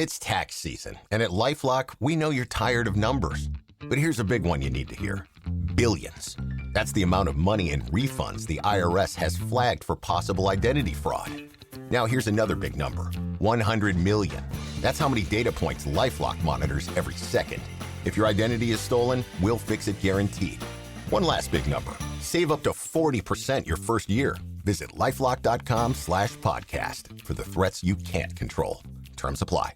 It's tax season, and at LifeLock, we know you're tired of numbers. But here's a big one you need to hear. Billions. That's the amount of money in refunds the IRS has flagged for possible identity fraud. Now here's another big number. 100 million. That's how many data points LifeLock monitors every second. If your identity is stolen, we'll fix it guaranteed. One last big number. Save up to 40% your first year. Visit lifelock.com/podcast for the threats you can't control. Terms apply.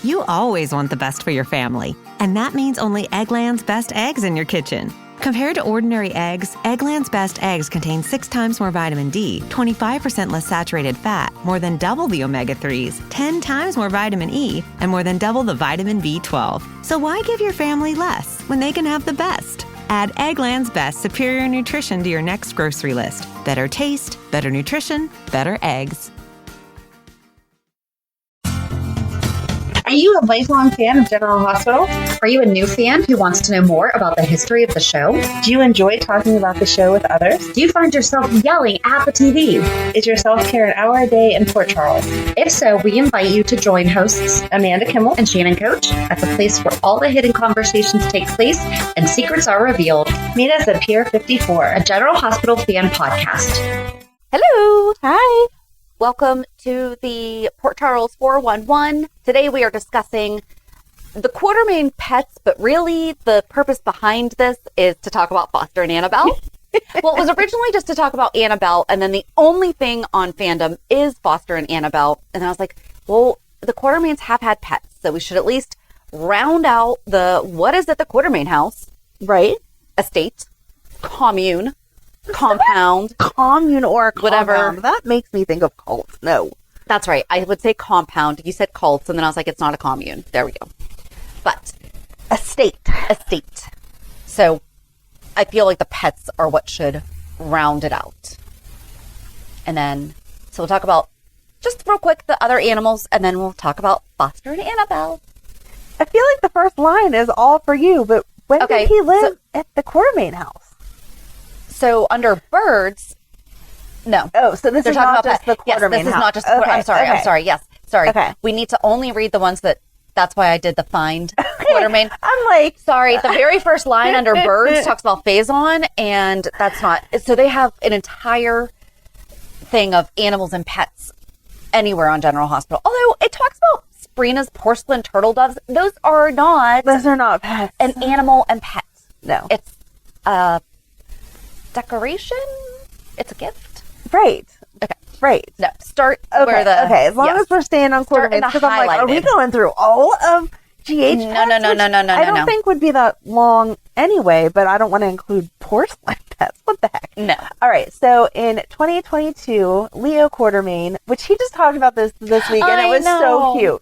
You always want the best for your family, and that means only Eggland's Best Eggs in your kitchen. Compared to ordinary eggs, Eggland's Best Eggs contain 6 times more vitamin D, 25% less saturated fat, more than double the omega-3s, 10 times more vitamin E, and more than double the vitamin B12. So why give your family less when they can have the best? Add Eggland's Best Superior Nutrition to your next grocery list. Better taste, better nutrition, better eggs. Are you a lifelong fan of General Hospital? Are you a new fan who wants to know more about the history of the show? Do you enjoy talking about the show with others? Do you find yourself yelling at the TV? Is your self-care an hour a day in Port Charles? If so, we invite you to join hosts Amanda Kimmel and Shannon Coach at the place where all the hidden conversations take place and secrets are revealed. Meet us at Pier 54, a General Hospital fan podcast. Hello. Hi. Welcome to the Port Charles 411. Today we are discussing the Quartermaine pets, but really the purpose behind this is to talk about Foster and Annabelle. Well, it was originally just to talk about Annabelle, and then the only thing on fandom is Foster and Annabelle. And then I was like, well, the Quartermaines have had pets, so we should at least round out what is at the Quartermaine house? Right. Estate, commune, compound, commune or compound. Whatever. That makes me think of cults. No. That's right. I would say compound. You said cults, and then I was like, it's not a commune. There we go. But Estate. So I feel like the pets are what should round it out. And then, so we'll talk about, just real quick, the other animals, and then we'll talk about Foster and Annabelle. I feel like the first line is all for you, but when did he live at the Quartermaine house? So under birds, no. Oh, so this is not just the Quartermaine house. Yes, this is not just the I'm sorry. Yes, sorry. Okay. We need to only read the ones that's why I did the find Quartermaine. I'm like, sorry, the very first line under birds talks about Faison, and that's not, so they have an entire thing of animals and pets anywhere on General Hospital. Although it talks about Sprina's porcelain turtle doves. Those are not pets. An animal and pet. No. It's a decoration. It's a gift. Right. Okay. Right. No. Start okay. where the okay. As long as we're staying on Quartermaine, because I'm like, are we going through all of GH? No. I don't think would be that long anyway. But I don't want to include porcelain pets. What the heck? No. All right. So in 2022, Leo Quartermaine, which he just talked about this week, and it was so cute.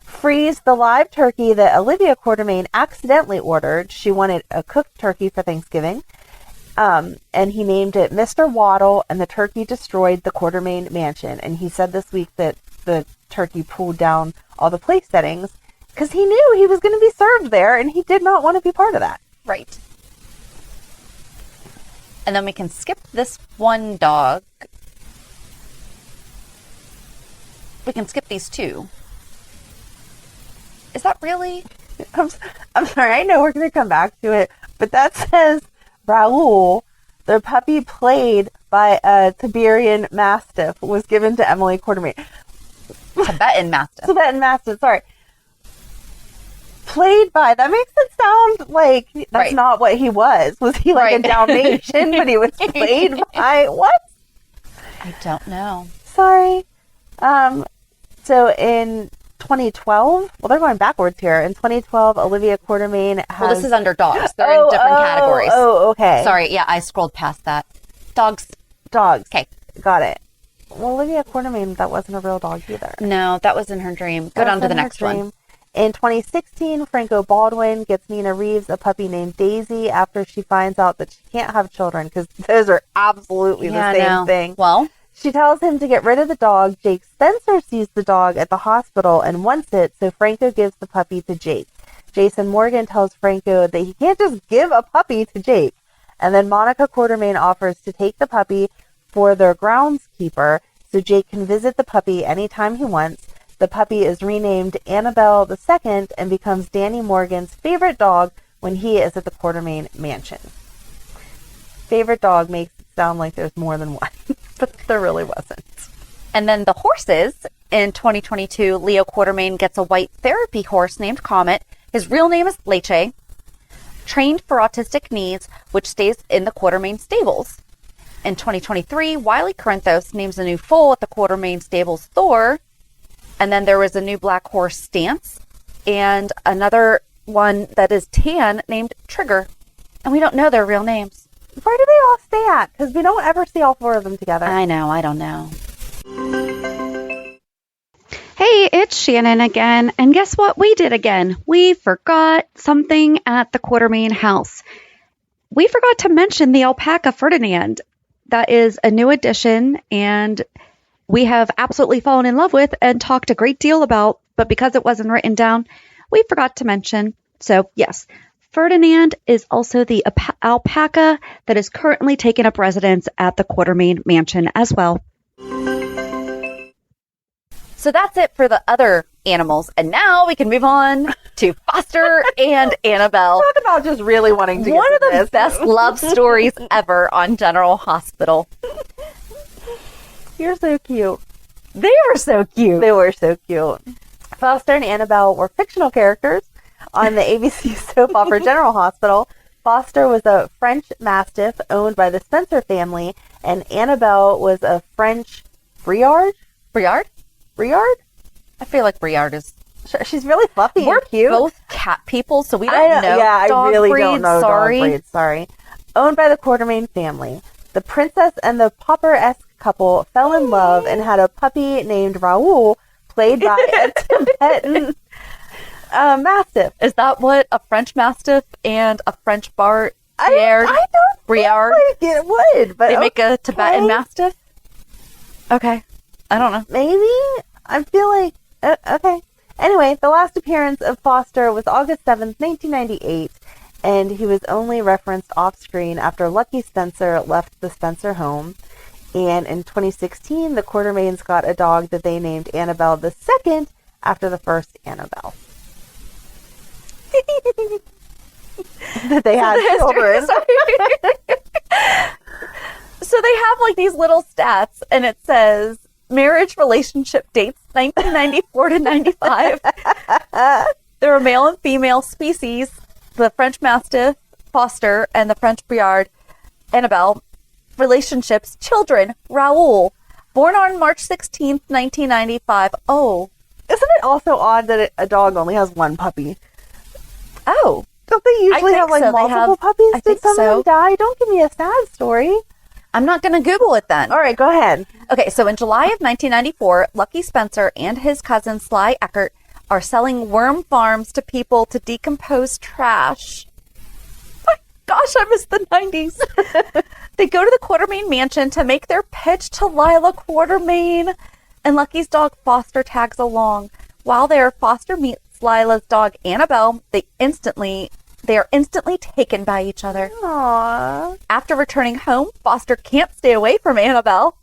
Freeze the live turkey that Olivia Quartermaine accidentally ordered. She wanted a cooked turkey for Thanksgiving. And he named it Mr. Waddle, and the turkey destroyed the Quartermaine mansion. And he said this week that the turkey pulled down all the place settings because he knew he was going to be served there, and he did not want to be part of that. Right. And then we can skip this one dog. We can skip these two. Is that really? I'm sorry. I know we're going to come back to it, but that says Raoul, the puppy played by a Tiberian Mastiff, was given to Emily Quartermaine. Tibetan Mastiff, sorry. Played by, that makes it sound like that's not what he was. Was he like a Dalmatian, but he was played by what? I don't know. Sorry. So in 2012, well, they're going backwards here. In 2012, Olivia Quartermaine has... Well, this is under dogs. They're in different categories. Oh, okay. Sorry, yeah, I scrolled past that. Dogs. Okay. Got it. Well, Olivia Quartermaine, that wasn't a real dog either. No, that was in her dream. Go down to the next one. In 2016, Franco Baldwin gets Nina Reeves a puppy named Daisy after she finds out that she can't have children, because those are absolutely the same thing. Well, she tells him to get rid of the dog. Jake Spencer sees the dog at the hospital and wants it, so Franco gives the puppy to Jake. Jason Morgan tells Franco that he can't just give a puppy to Jake. And then Monica Quartermaine offers to take the puppy for their groundskeeper so Jake can visit the puppy anytime he wants. The puppy is renamed Annabelle II and becomes Danny Morgan's favorite dog when he is at the Quartermaine mansion. Favorite dog makes it sound like there's more than one, but there really wasn't. And then the horses. In 2022, Leo Quartermaine gets a white therapy horse named Comet. His real name is Leche, trained for autistic needs, which stays in the Quartermaine stables. In 2023, Wiley Corinthos names a new foal at the Quartermaine stables Thor. And then there was a new black horse Stance and another one that is tan named Trigger. And we don't know their real names. Where do they all stay at? Because we don't ever see all four of them together. I know, I don't know. Hey, it's Shannon again. And guess what we did again? We forgot something at the Quartermaine house. We forgot to mention the alpaca Ferdinand. That is a new addition, and we have absolutely fallen in love with and talked a great deal about, but because it wasn't written down, we forgot to mention. So, yes, Ferdinand is also the alpaca that is currently taking up residence at the Quartermaine mansion as well. So that's it for the other animals. And now we can move on to Foster and Annabelle. Talk about just really wanting to One get of to the this. best love stories ever on General Hospital. You're so cute. They were so cute. They were so cute. Foster and Annabelle were fictional characters on the ABC soap opera General Hospital. Foster was a French Mastiff owned by the Spencer family, and Annabelle was a French Briard? Briard? Briard? I feel like Briard is... She's really fluffy We're and cute. both cat people, so we don't know Yeah, dog I really breeds. don't know Sorry. dog breeds. Sorry. Owned by the Quartermaine family. The princess and the pauper-esque couple fell in love and had a puppy named Raoul, played by a Tibetan Mastiff. Is that what a French Mastiff and a French Bart I don't Briard? think it would, but They make a okay. Tibetan Mastiff? Okay. I don't know. Maybe? I feel like... okay. Anyway, the last appearance of Foster was August 7th, 1998, and he was only referenced off-screen after Lucky Spencer left the Spencer home. And in 2016, the Quartermaines got a dog that they named Annabelle II after the first Annabelle. That they had children. So they have like these little stats, and it says marriage relationship dates 1994 to 95. There are male and female species, the French Mastiff, Foster, and the French Briard, Annabelle. Relationships, children, Raoul, born on March 16th, 1995. Oh. Isn't it also odd that a dog only has one puppy? Oh. Don't they usually have like so. multiple puppies? I Did think some of so. them die? Don't give me a sad story. I'm not going to Google it then. All right, go ahead. Okay, so in July of 1994, Lucky Spencer and his cousin Sly Eckert are selling worm farms to people to decompose trash. My gosh, I miss the 90s. They go to the Quartermaine mansion to make their pitch to Lila Quartermaine, and Lucky's dog Foster tags along. While there, Foster meets Lila's dog Annabelle. They are instantly taken by each other. Aww. After returning home, Foster can't stay away from Annabelle.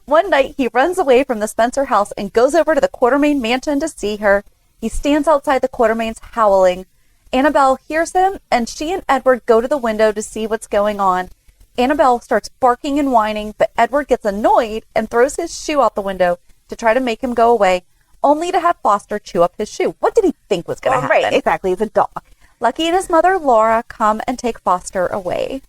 One night, he runs away from the Spencer house and goes over to the Quartermaine mansion to see her. He stands outside the Quartermaines howling. Annabelle hears him, and she and Edward go to the window to see what's going on. Annabelle starts barking and whining, but Edward gets annoyed and throws his shoe out the window to try to make him go away, only to have Foster chew up his shoe. What did he think was going to happen? Right, exactly. It's a dog. Lucky and his mother, Laura, come and take Foster away.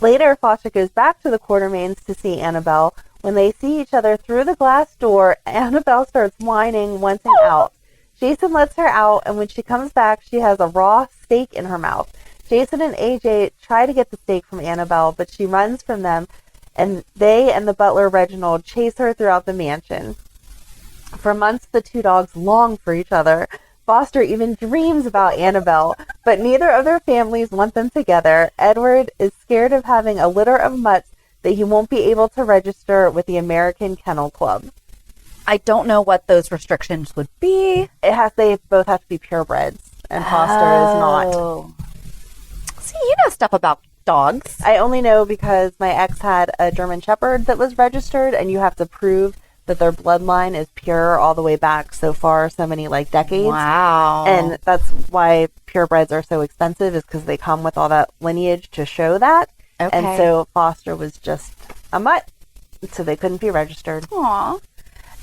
Later, Foster goes back to the Quartermaines to see Annabelle. When they see each other through the glass door, Annabelle starts whining, wanting out. Jason lets her out, and when she comes back, she has a raw steak in her mouth. Jason and AJ try to get the steak from Annabelle, but she runs from them, and they and the butler Reginald chase her throughout the mansion. For months, the two dogs long for each other. Foster even dreams about Annabelle, but neither of their families want them together. Edward is scared of having a litter of mutts that he won't be able to register with the American Kennel Club. I don't know what those restrictions would be. They both have to be purebreds, and Foster is not. See, you know stuff about dogs. I only know because my ex had a German Shepherd that was registered, and you have to prove that their bloodline is pure all the way back so far, so many like decades. Wow. And that's why purebreds are so expensive, is because they come with all that lineage to show that. Okay. And so Foster was just a mutt, so they couldn't be registered. Aw.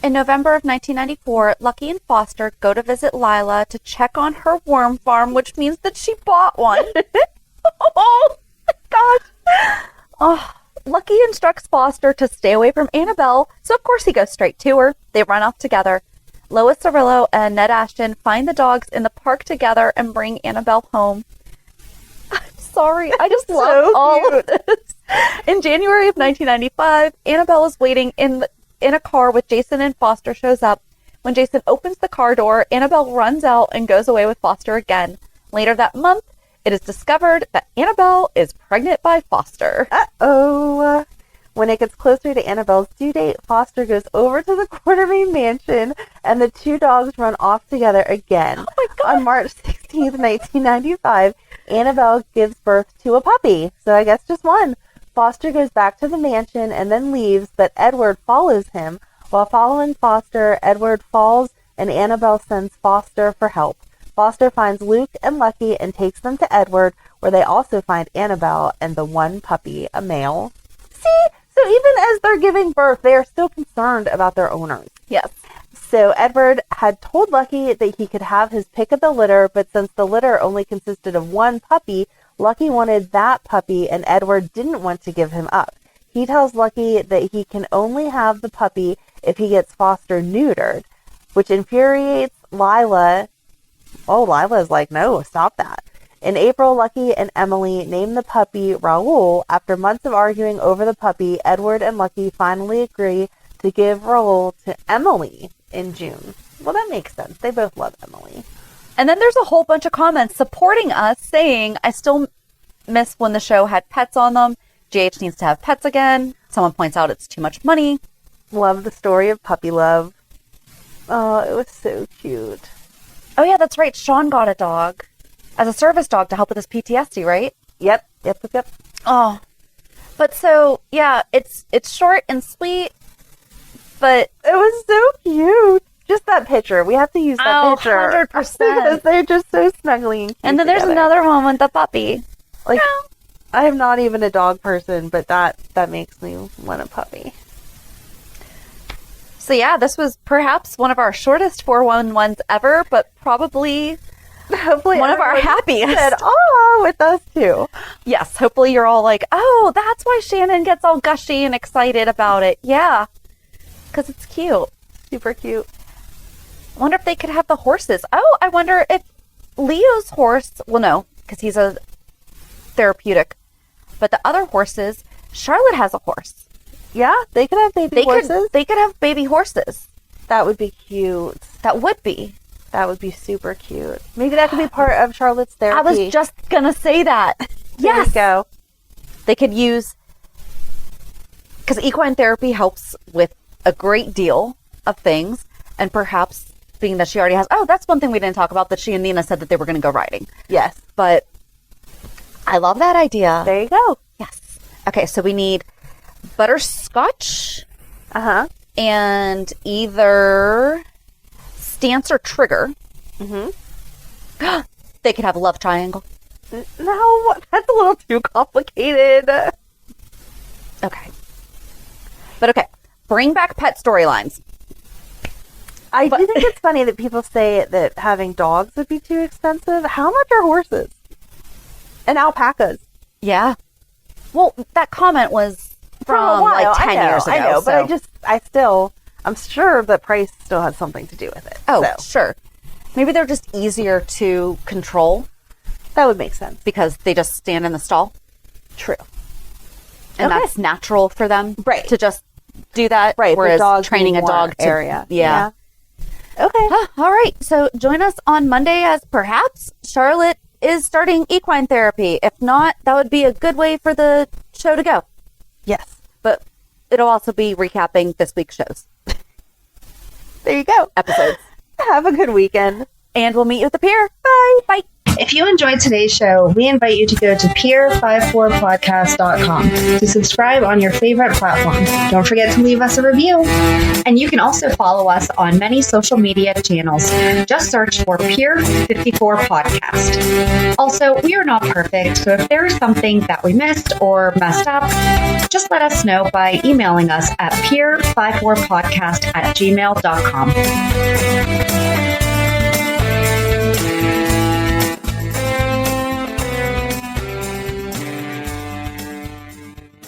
In November of 1994, Lucky and Foster go to visit Lila to check on her worm farm, which means that she bought one. Oh, my gosh. Oh, Lucky instructs Foster to stay away from Annabelle, so of course he goes straight to her. They run off together. Lois Cirillo and Ned Ashton find the dogs in the park together and bring Annabelle home. I'm sorry, I just love all of this. In January of 1995, Annabelle is waiting in a car with Jason, and Foster shows up. When Jason opens the car door, Annabelle runs out and goes away with Foster again. Later that month, it is discovered that Annabelle is pregnant by Foster. Uh-oh. When it gets closer to Annabelle's due date, Foster goes over to the Quartermaine mansion, and the two dogs run off together again. Oh my God. On March 16th, 1995, Annabelle gives birth to a puppy, so I guess just one. Foster goes back to the mansion and then leaves, but Edward follows him. While following Foster, Edward falls, and Annabelle sends Foster for help. Foster finds Luke and Lucky and takes them to Edward, where they also find Annabelle and the one puppy, a male. See? So even as they're giving birth, they are still concerned about their owners. Yes. So Edward had told Lucky that he could have his pick of the litter, but since the litter only consisted of one puppy, Lucky wanted that puppy, and Edward didn't want to give him up. He tells Lucky that he can only have the puppy if he gets Foster neutered, which infuriates Lila. Oh, Lila's like, no, stop that. In April, Lucky and Emily named the puppy Raoul. After months of arguing over the puppy, Edward and Lucky finally agree to give Raoul to Emily in June. Well, that makes sense. They both love Emily. And then there's a whole bunch of comments supporting us saying, I still miss when the show had pets on them. GH needs to have pets again. Someone points out it's too much money. Love the story of puppy love. Oh, it was so cute. Oh, yeah, that's right. Sean got a dog as a service dog to help with his PTSD, right? Yep. Oh, but so, yeah, it's short and sweet, but it was so cute. Just that picture. We have to use that picture. 100%. Because they're just so snuggly. And then there's another one with the puppy. Like, I am not even a dog person, but that makes me want a puppy. So yeah, this was perhaps one of our shortest 411s ever, but probably hopefully one of our happiest. Said, oh, with us too. Yes, hopefully you're all like, oh, that's why Shannon gets all gushy and excited about it. Yeah, because it's cute. Super cute. I wonder if they could have the horses. Oh, I wonder if Leo's horse, well, no, because he's a therapeutic, but the other horses, Charlotte has a horse. Yeah, they could have baby horses. They could have baby horses. That would be cute. That would be. That would be super cute. Maybe that could be part of Charlotte's therapy. I was just going to say that. There Yes. you go. They could use, because equine therapy helps with a great deal of things, and perhaps being that she already has, that's one thing we didn't talk about, that she and Nina said that they were going to go riding. Yes. But I love that idea. There you go. Yes. Okay, so we need butterscotch. And either Stance or Trigger. Mm-hmm. They could have a love triangle. No, that's a little too complicated. Okay. But okay, bring back pet storylines. I do think it's funny that people say that having dogs would be too expensive. How much are horses? And alpacas? Yeah. Well, that comment was from like 10 years ago. I know, but I'm sure the price still has something to do with it. Oh, sure. Maybe they're just easier to control. That would make sense. Because they just stand in the stall. True. And that's natural for them. Right. To just do that. Right. Whereas training a dog to, area. Yeah. Okay. All right. So join us on Monday as perhaps Charlotte is starting equine therapy. If not, that would be a good way for the show to go. Yes. But it'll also be recapping this week's shows. There you go. Episodes. Have a good weekend. And we'll meet you at the pier. Bye. Bye. If you enjoyed today's show, we invite you to go to peer54podcast.com to subscribe on your favorite platform. Don't forget to leave us a review. And you can also follow us on many social media channels. Just search for Peer54 Podcast. Also, we are not perfect, so if there is something that we missed or messed up, just let us know by emailing us at peer54podcast@gmail.com.